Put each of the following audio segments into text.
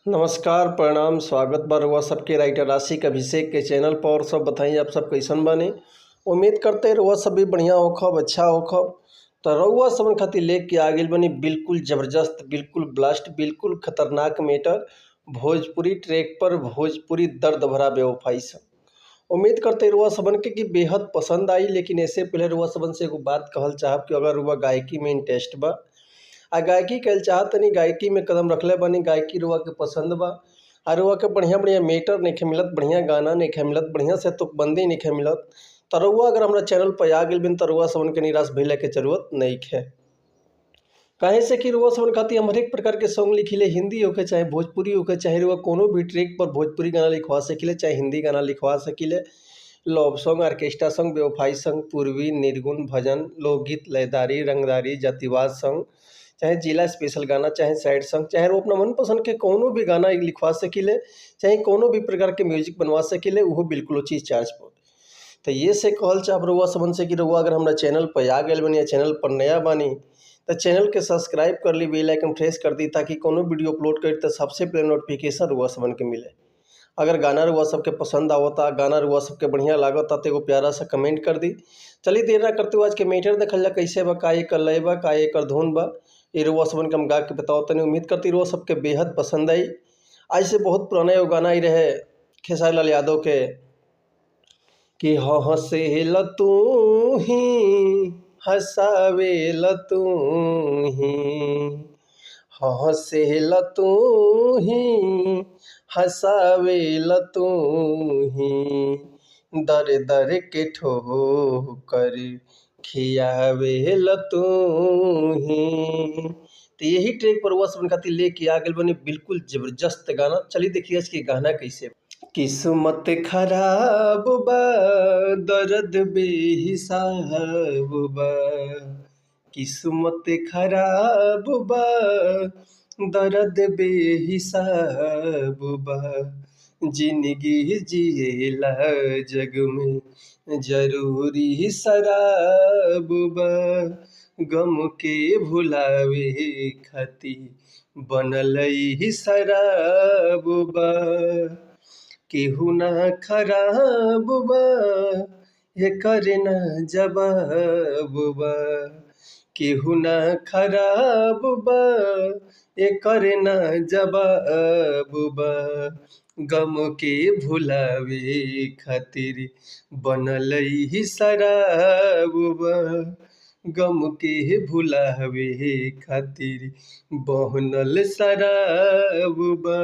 नमस्कार, प्रणाम, स्वागत बा रउआ सबके राइटर आशिक अभिषेक के चैनल पर। और सब बताई आप सब कैसन बानी। उम्मीद करते रउआ सब भी बढ़िया होखब, अच्छा होखब। तो रउआ सबन खातिर लेके आ गइल बानी बिल्कुल ज़बरदस्त, बिल्कुल ब्लास्ट, बिल्कुल खतरनाक मैटर। भोजपुरी ट्रैक पर भोजपुरी दर्द भरा बेवफाई सब। उम्मीद करते रउआ सबन के बेहद पसंद आई। लेकिन ऐसे पहले रउआ सबन से एगो बात कहल चाहब कि अगर रउआ गायकी में इंटरेस्ट बा आ गायकी कइल चाहतनी, गायकी में कदम रखले बानी, गायकी रउआ के पसंद बा आ रउआ के बढ़िया बढ़िया मैटर नइखे मिलत, बढ़िया गाना नइखे मिलत, बढ़िया से तुकबंदी नइखे मिलत, त रउआ अगर हमरा चैनल पर आ गइल बिन त रउआ सबन के निराश भइले के जरूरत नइखे। काहे से कि रउआ सबन खातिर हम हर एक प्रकार के सॉन्ग लिखिले, हिंदी होखे चाहे भोजपुरी होखे, चाहे रउआ कोनो भी ट्रैक पर भोजपुरी गाना लिखवा सकिले, चाहे हिंदी गाना लिखवा सकिले। लव सॉन्ग, ऑर्केस्ट्रा सॉन्ग, बेवफाई सॉन्ग, पूर्वी, निर्गुण, भजन, लोकगीत, लयदारी, रंगदारी, जातिवाद सॉन्ग, चाहे जिला स्पेशल गाना, चाहे सैड सॉन्ग, चाहे वो अपना मनपसंद के कोनो भी गाना लिखवा सकिले, चाहे कोनो भी प्रकार के म्यूजिक बनवा सकिले, उहो बिल्कुल वो चीज़ चार्ज पर। तो ये से कहल चाहब रउआ सबन से कि रउआ अगर हमरा चैनल पर आ गइल बानी या चैनल पर नया बानी तो चैनल के सब्सक्राइब कर ली, बेल आइकन प्रेस कर दी, ताकि कोनो वीडियो अपलोड करी तो सबसे पहले नोटिफिकेशन रउआ सबन के मिले। अगर गाना रउआ सबके पसंद आवता, गाना रउआ सबके बढ़िया लागता तो एगो प्यारा सा कमेंट कर दी। चलिए देर ना करते हुए आज के मैटर देखल जा कैसे बा, का एकर लय बा, का एकर धुन बा। ये रउआ सबन के हम गा के बताओ तनी। उम्मीद करती रउआ सबके बेहद पसंद आई। आज से बहुत पुराना एगो गाना ही रहे खेसारी लाल यादव के कि हँसेल तू ही हँसावेल तू ही, हँसेल तू ही हँसावेल तू ही, दर दर के ठोकर खियावेल तू ही। तो यही ट्रैक पर रउआ सबन खातिर लेके आ गइल बानी बिल्कुल जबरदस्त गाना। चलिए देखिए आज के गाना कैसे बा। किस्मत खराब बा, दर्द बेहिसाब बा, किस्मत खराब बा, दर्द बेहिसाब बा, जिंदगी जिएला जग में जरूरी शराब बा, गम के भुलावे खातिर बनल ई शराब बा, केहू ना खराब बा एकर ना जवाब बा, केहू ना खराब बा एकर ना जवाब बा, गम के भुलावे खातिर बनल ई शराब बा, गम के भुलावे खातिर बनल शराब बा।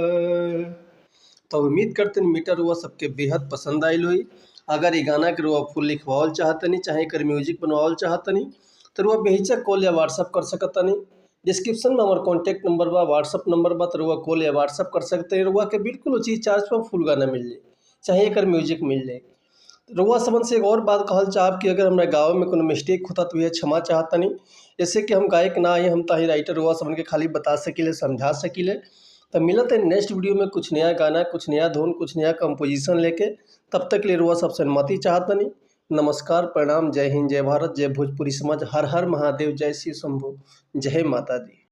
तो उम्मीद करते मीटर रउआ सबके बेहद पसंद आइल होई। अगर ये गाना के रउआ फुल लिखवावल चाहतनी, चाहे एकर म्यूजिक बनवावल चाहतनी तो रउआ बेहिचक कॉल या व्हाट्सअप कर सकतनी। डिस्क्रिप्शन में हमार कॉन्टैक्ट नंबर बा, व्हाट्सअप नंबर बा, तो रउआ कॉल या व्हाट्सअप कर सकते। रउआ के बिल्कुल वो चीज़ चार्ज पर फुल गाना मिल जाए, चाहे एकर म्यूजिक मिल जाए। रउआ सबन से एक और बात कहल चाहब कि अगर हमरा गाँव में कोनो मिस्टेक होता तो यह क्षमा चाहतनी। जैसे कि हम गायक ना है, हम ताही राइटर रउआ सबन के खाली बता सकिले, समझा सकिले। तो मिलत है नेक्स्ट वीडियो में कुछ नया गाना, कुछ नया धुन, कुछ नया कंपोजिशन लेके। तब तक के लिए रउआ सबसे अनुमति चाहतनी। नमस्कार, प्रणाम, जय हिंद, जय भारत, जय भोजपुरी समाज, हर हर महादेव, जय श्री शंभू, जय माता दी।